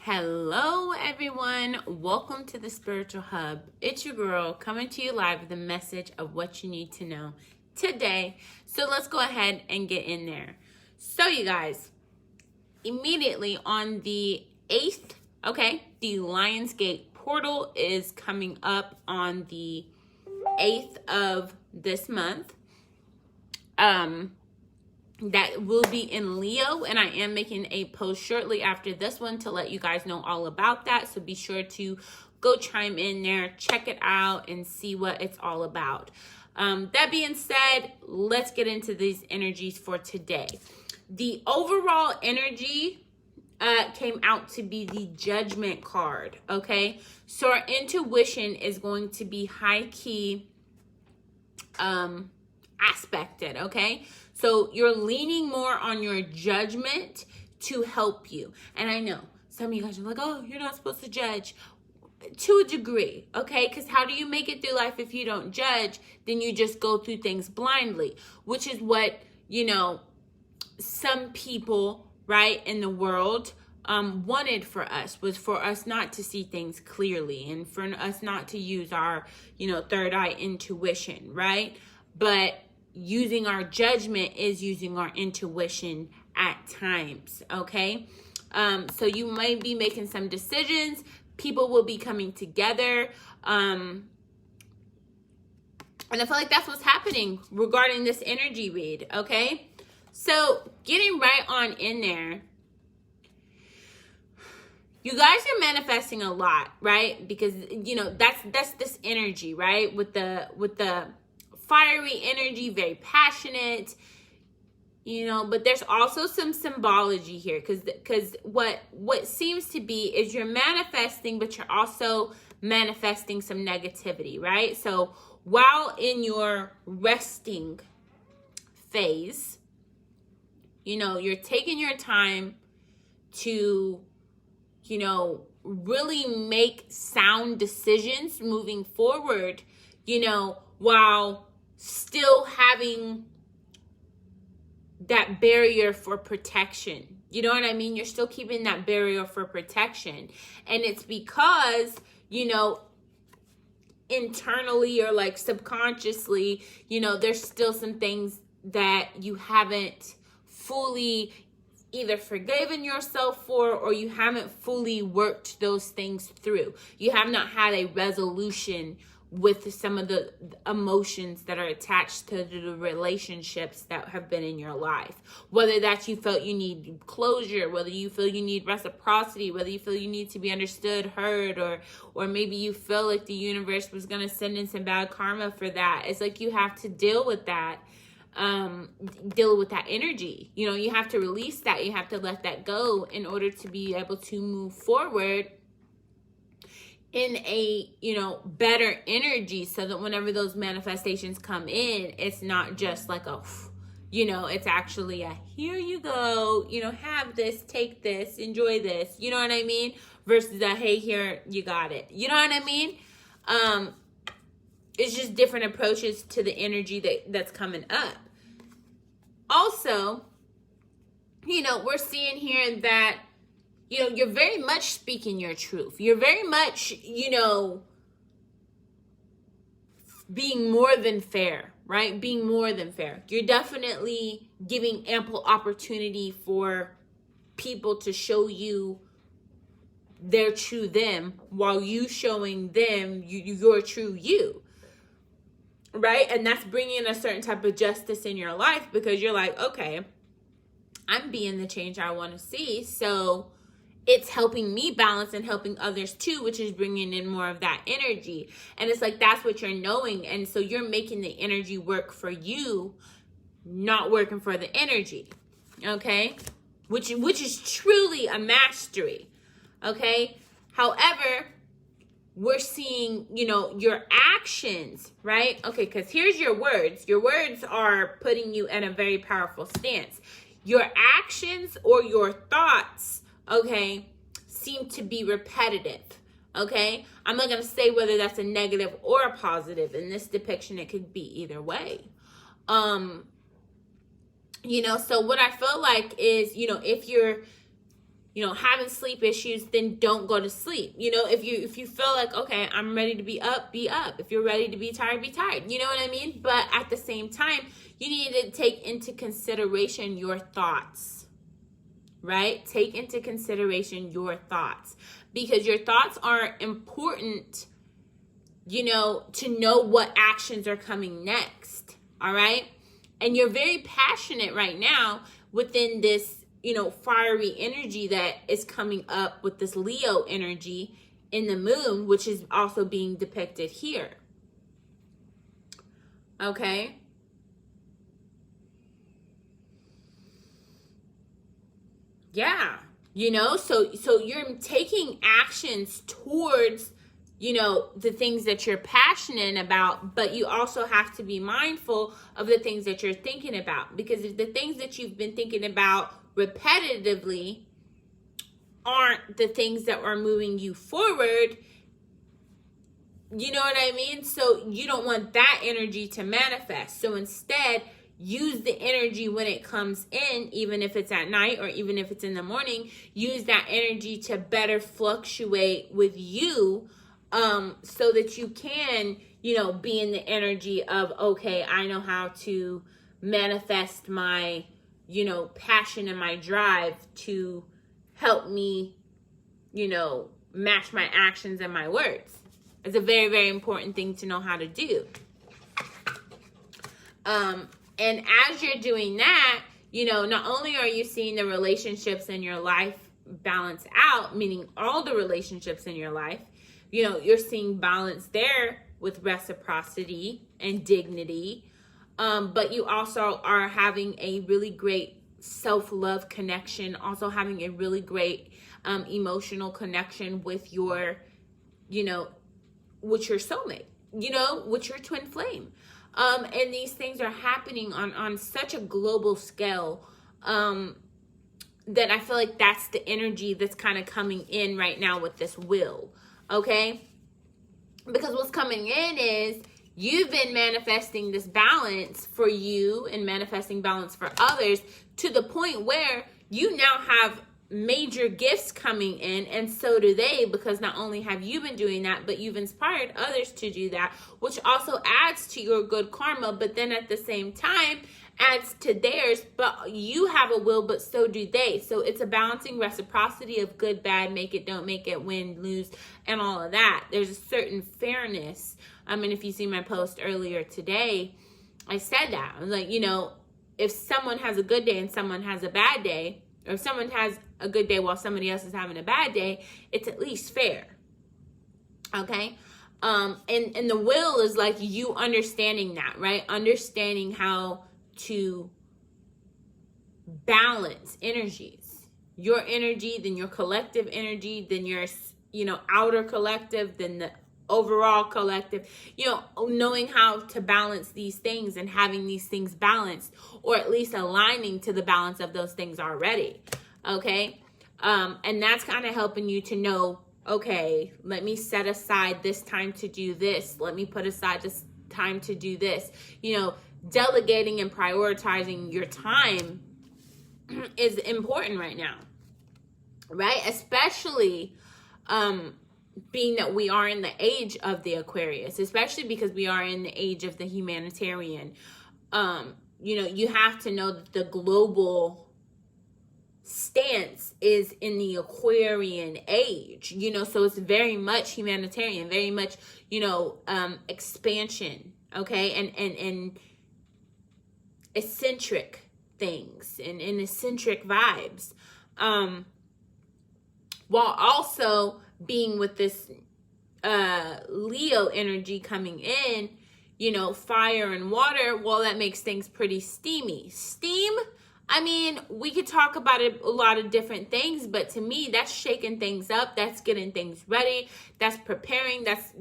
Hello, everyone. Welcome to the Spiritual Hub. It's your girl coming to you live with a message of what you need to know today. So let's go ahead and get in there. So you guys, immediately on the 8th, the Lionsgate portal is coming up on the 8th of this month. That will be in Leo, and I am making a post shortly after this one to let you guys know all about that. So be sure to go chime in there, check it out, and see what it's all about. That being said, let's get into these energies for today. The overall energy came out to be the Judgment card, okay? So our intuition is going to be high key aspected, okay? So you're leaning more on your judgment to help you. And I know some of you guys are like, oh, you're not supposed to judge. To a degree, okay? Because how do you make it through life if you don't judge? Then you just go through things blindly, which is what, some people, right, in the world wanted for us, was for us not to see things clearly and for us not to use our, third eye intuition, right? But using our judgment is using our intuition at times, okay? So you might be making some decisions. People will be coming together. And I feel like that's what's happening regarding this energy read, okay? So getting right on in there. You guys are manifesting a lot, right? Because, that's this energy, right? With the fiery energy, very passionate, but there's also some symbology here because what seems to be is you're manifesting, but you're also manifesting some negativity, right? So while in your resting phase, you're taking your time to, really make sound decisions moving forward, while still having that barrier for protection. You know what I mean? You're still keeping that barrier for protection. And it's because, internally or like subconsciously, there's still some things that you haven't fully either forgiven yourself for, or you haven't fully worked those things through. You have not had a resolution with some of the emotions that are attached to the relationships that have been in your life. Whether that's you felt you need closure, whether you feel you need reciprocity, whether you feel you need to be understood, heard, or maybe you feel like the universe was going to send in some bad karma for that. It's like you have to deal with that, energy. You have to release that. You have to let that go in order to be able to move forward in a, better energy, so that whenever those manifestations come in, it's not just like it's actually a, here you go, have this, take this, enjoy this, you know what I mean? Versus a, hey, here, you got it. You know what I mean? It's just different approaches to the energy that's coming up. Also, we're seeing here that you're very much speaking your truth. You're very much, being more than fair, right? Being more than fair. You're definitely giving ample opportunity for people to show you their true them, while you showing them your true you, right? And that's bringing a certain type of justice in your life, because you're like, okay, I'm being the change I want to see. So it's helping me balance and helping others too, which is bringing in more of that energy. And it's like, that's what you're knowing. And so you're making the energy work for you, not working for the energy. Okay. Which is truly a mastery. Okay. However, we're seeing, your actions, right? Okay. Cause here's your words. Your words are putting you in a very powerful stance. Your actions or your thoughts, okay, seem to be repetitive, okay? I'm not going to say whether that's a negative or a positive. In this depiction, it could be either way. So what I feel like is, if you're having sleep issues, then don't go to sleep. If you feel like, okay, I'm ready to be up, be up. If you're ready to be tired, be tired. You know what I mean? But at the same time, you need to take into consideration your thoughts, right? Take into consideration your thoughts, because your thoughts are important, to know what actions are coming next. All right. And you're very passionate right now within this, fiery energy that is coming up with this Leo energy in the moon, which is also being depicted here. Okay. Yeah. So you're taking actions towards, the things that you're passionate about, but you also have to be mindful of the things that you're thinking about, because if the things that you've been thinking about repetitively aren't the things that are moving you forward, you know what I mean? So you don't want that energy to manifest. So instead, use the energy when it comes in, even if it's at night or even if it's in the morning. Use that energy to better fluctuate with you, so that you can, be in the energy of, okay, I know how to manifest my, passion and my drive to help me, match my actions and my words. It's a very, very important thing to know how to do. And as you're doing that, not only are you seeing the relationships in your life balance out, meaning all the relationships in your life, you're seeing balance there with reciprocity and dignity. But you also are having a really great self-love connection, also having a really great emotional connection with your, with your soulmate, with your twin flame. And these things are happening on such a global scale, that I feel like that's the energy that's kind of coming in right now with this wheel. Okay? Because what's coming in is you've been manifesting this balance for you and manifesting balance for others to the point where you now have major gifts coming in, and so do they, because not only have you been doing that, but you've inspired others to do that, which also adds to your good karma, but then at the same time adds to theirs. But you have a will, but so do they. So it's a balancing reciprocity of good, bad, make it, don't make it, win, lose, and all of that. There's a certain fairness. I mean, if you see my post earlier today, I said that. I was like, if someone has a good day and someone has a bad day, or if someone has a good day while somebody else is having a bad day, it's at least fair. Okay? And the will is like you understanding that, right? Understanding how to balance energies. Your energy, then your collective energy, then your, outer collective, then the overall collective, knowing how to balance these things and having these things balanced, or at least aligning to the balance of those things already. Okay. And that's kind of helping you to know, okay, let me set aside this time to do this. Let me put aside this time to do this. Delegating and prioritizing your time is important right now, right? Especially, being that we are in the age of the Aquarius, especially because we are in the age of the humanitarian. You have to know that the global stance is in the Aquarian age, so it's very much humanitarian, very much, expansion, okay, and eccentric things and eccentric vibes, while also being with this Leo energy coming in, fire and water. Well, that makes things pretty steamy. Steam, I mean, we could talk about it, a lot of different things, but to me, that's shaking things up. That's getting things ready. That's preparing. That's,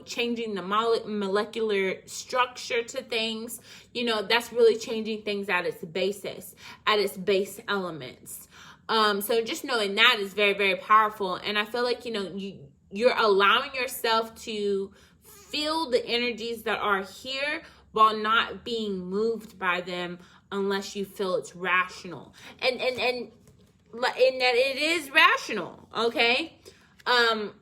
changing the molecular structure to things. That's really changing things at its basis, at its base elements. So just knowing that is very, very powerful. And I feel like, you're allowing yourself to feel the energies that are here while not being moved by them unless you feel it's rational. And in that it is rational, okay? And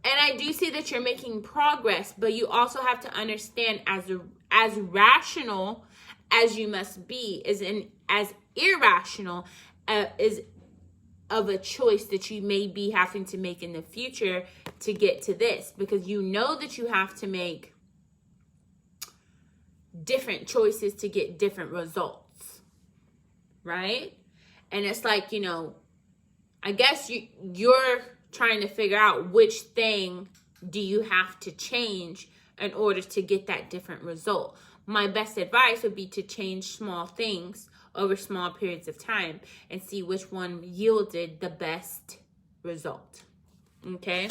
I do see that you're making progress, but you also have to understand as rational as you must be as irrational is of a choice that you may be having to make in the future to get to this, because you know that you have to make different choices to get different results, right? And it's like, I guess you're trying to figure out which thing do you have to change in order to get that different result. My best advice would be to change small things over small periods of time and see which one yielded the best result. Okay?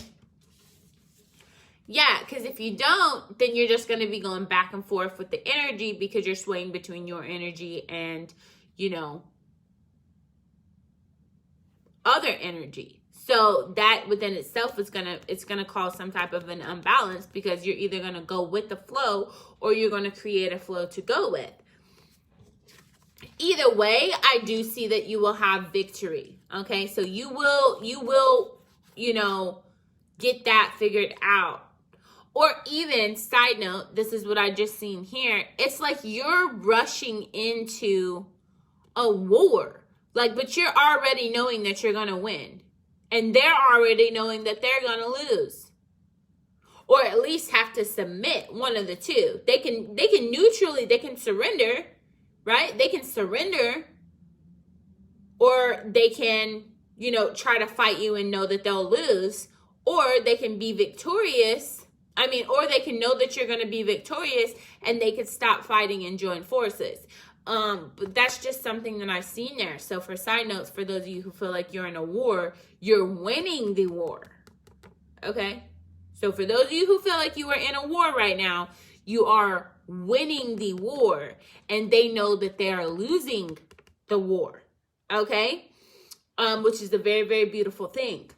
Yeah, because if you don't, then you're just going to be going back and forth with the energy, because you're swaying between your energy and, other energy. So that within itself is it's gonna cause some type of an imbalance, because you're either gonna go with the flow or you're gonna create a flow to go with. Either way, I do see that you will have victory. Okay, so you will, get that figured out. Or even, side note, this is what I just seen here. It's like you're rushing into a war. But you're already knowing that you're going to win. And they're already knowing that they're going to lose. Or at least have to submit, one of the two. They can surrender, right? They can surrender. Or they can, try to fight you and know that they'll lose. Or they can be victorious. Or they can know that you're going to be victorious and they can stop fighting and join forces. But that's just something that I've seen there. So for side notes, for those of you who feel like you're in a war, you're winning the war. Okay? So for those of you who feel like you are in a war right now, you are winning the war. And they know that they are losing the war. Okay? Which is a very, very beautiful thing.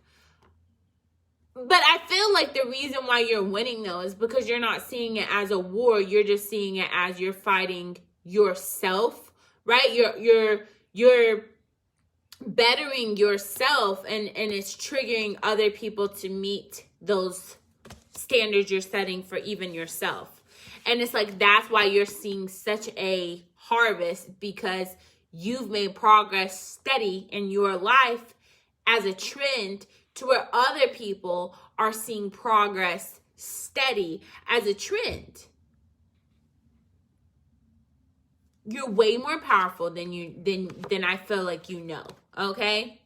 But I feel like the reason why you're winning, though, is because you're not seeing it as a war. You're just seeing it as you're fighting yourself, right? You're bettering yourself, and it's triggering other people to meet those standards you're setting for even yourself. And it's like, that's why you're seeing such a harvest, because you've made progress steady in your life as a trend, to where other people are seeing progress steady as a trend. You're way more powerful than I feel like okay?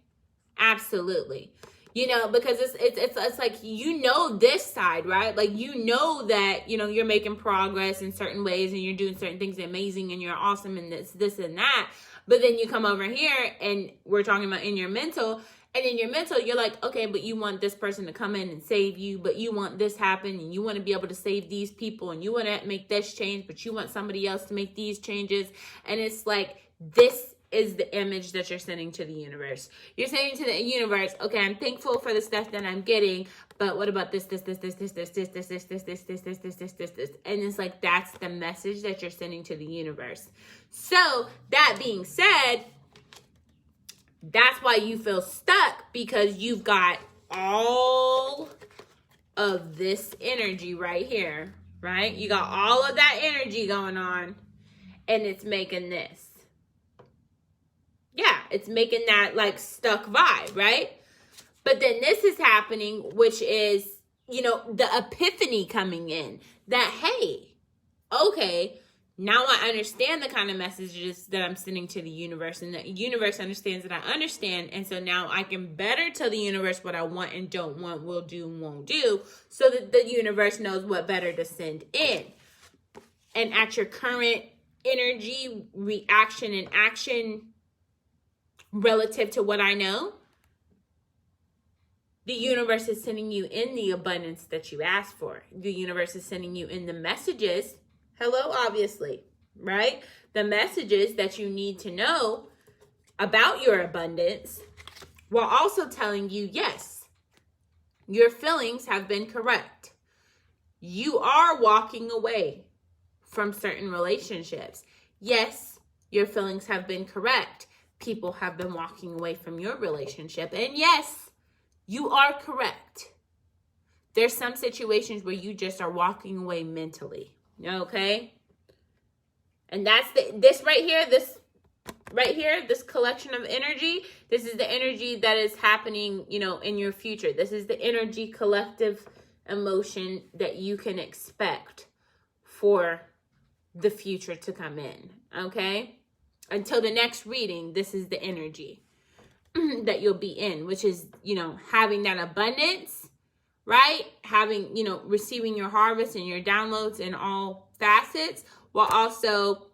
Absolutely. Because it's like, this side, right? Like, that, you're making progress in certain ways and you're doing certain things amazing and you're awesome and this and that. But then you come over here and we're talking about in your mental. And in your mental, you're like, okay, but you want this person to come in and save you, but you want this happen, and you want to be able to save these people, and you want to make this change, but you want somebody else to make these changes. And it's like, this is the image that you're sending to the universe. You're saying to the universe, okay, I'm thankful for the stuff that I'm getting, but what about this. And it's like, that's the message that you're sending to the universe. So that being said, that's why you feel stuck, because you've got all of this energy right here, right? You got all of that energy going on, and it's making this. Yeah, it's making that stuck vibe, right? But then this is happening, which is, the epiphany coming in, that, hey, okay, now I understand the kind of messages that I'm sending to the universe, and the universe understands that I understand. And so now I can better tell the universe what I want and don't want, will do and won't do, so that the universe knows what better to send in. And at your current energy, reaction, and action relative to what I know, the universe is sending you in the abundance that you asked for. The universe is sending you in the messages. Hello, obviously, right? The messages that you need to know about your abundance, while also telling you, yes, your feelings have been correct. You are walking away from certain relationships. Yes, your feelings have been correct. people have been walking away from your relationship. And yes, you are correct. There's some situations where you just are walking away mentally. Okay? And that's this collection of energy, this is the energy that is happening, in your future. This is the energy collective emotion that you can expect for the future to come in. Okay? Until the next reading, this is the energy that you'll be in, which is, having that abundance, right? Having, receiving your harvest and your downloads in all facets, while also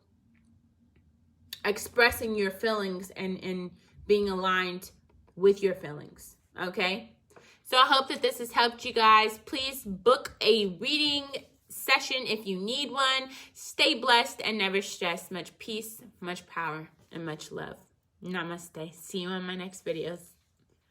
expressing your feelings and being aligned with your feelings. Okay? So I hope that this has helped you guys. Please book a reading session if you need one. Stay blessed and never stressed. Much peace, much power, and much love. Namaste. See you on my next videos.